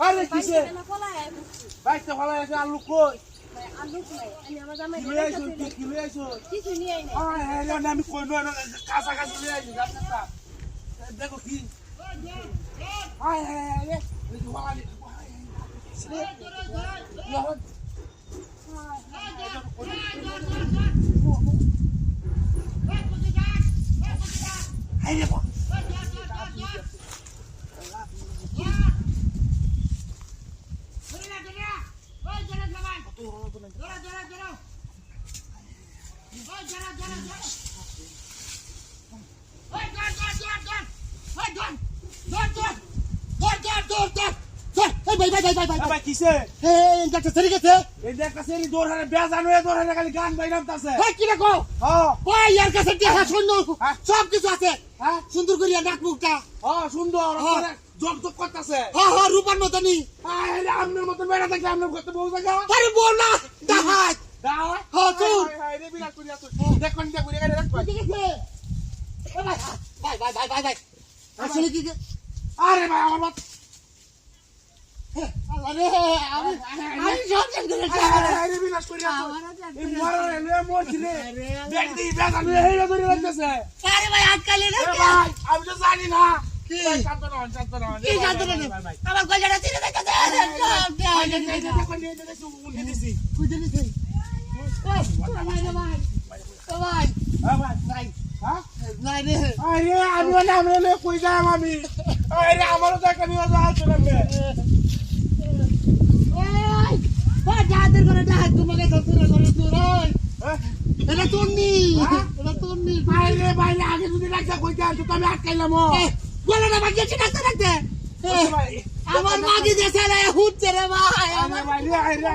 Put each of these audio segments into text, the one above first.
আরে কিসে বাইতে ফলা আছে আলু কই কিলো আইছো আমি কই নয় কাঁচা কাঁচা লিয়ে আইছি দেখো কি কিসে দৌড় হারে বেজানো দৌড় হারে খালি গান বাইরাম তাছে কি দেখো ইয়ার কাছে দেখা সুন্দর সব কিছু আছে সুন্দর করিয়া নাক মুখটা সুন্দর জগ জগ করতেছে রূপার মতনই আপনার মতো বেড়া থাকলে আপনার করতে বহু জায়গা আরে বল না ডাহাত দেখুন দেখুন এখানে রাখবা ভাই আসলে কি আরে ভাই আমার বাপ আরে আমি সব জানি আরে বিনাশ করিয়া এই মরারে লয়ে মরছি রে দেখ দি বেজানো হেইরা ধরে রাখতেছে আরে ভাই আটকালে না ভাই আমি তো জানি না কি শান্ত না কি জানতে না আমার গলাটা ছিঁড়ে দেখতে কুইতে নিছে নাই রে আরে আমি না আমরা লয়ে কই যাই আমি আরে আমারও দেখা নিয়ে যাচ্ছে না যাদের করে ডাক তোমাকে ধরে করে দূর এটা তুমি এটা তুমি বাইরে বাইরে আগে যদি রাখা কইতে আনতো তো আমি আটকাইলাম গলাটা বাগিয়েছি ডাকতে ডাকতে আমার মাগি দেশে রে হুচ্ছে রে ভাই আমার বাইরে আইরে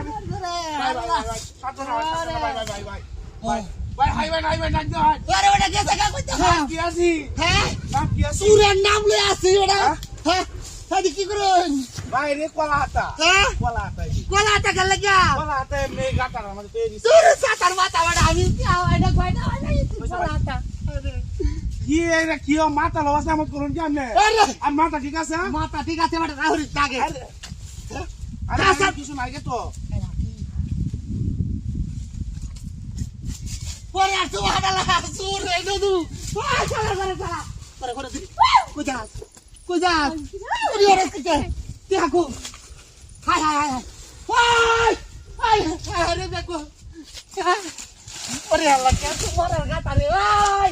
ভাই হাই ভাই ডাক দে ভাই আরে ওটা গেছে কা কইতে কি আছি হ্যাঁ নাম কি আছি সুরের নাম লই আসি ওটা হ্যাঁ সাদি কি করুন বাইরে কলা হাতা হ্যাঁ কলা হাতা কলাটা গেল লাগা কলা হাতা মে গাটার আমাদের তৈরি সুর সাতার মাথা বড় আমি কি এটা কয়টা হয় না কলাটা কি এটা কি মাথা লওয়াছে আমত করুন কি আমনে আর মাথা ঠিক আছে মাথা ঠিক আছে বড় রাহুরি দাগে আরে কিছু নাই তো পরে আর তুই হাডা লাগা সুর রে দুদু চলা করে করে কুজা ওরে ওরে কে দেখো হাই আরে দেখো ওরে আল্লাহ কে তোমার গাতা রে ওই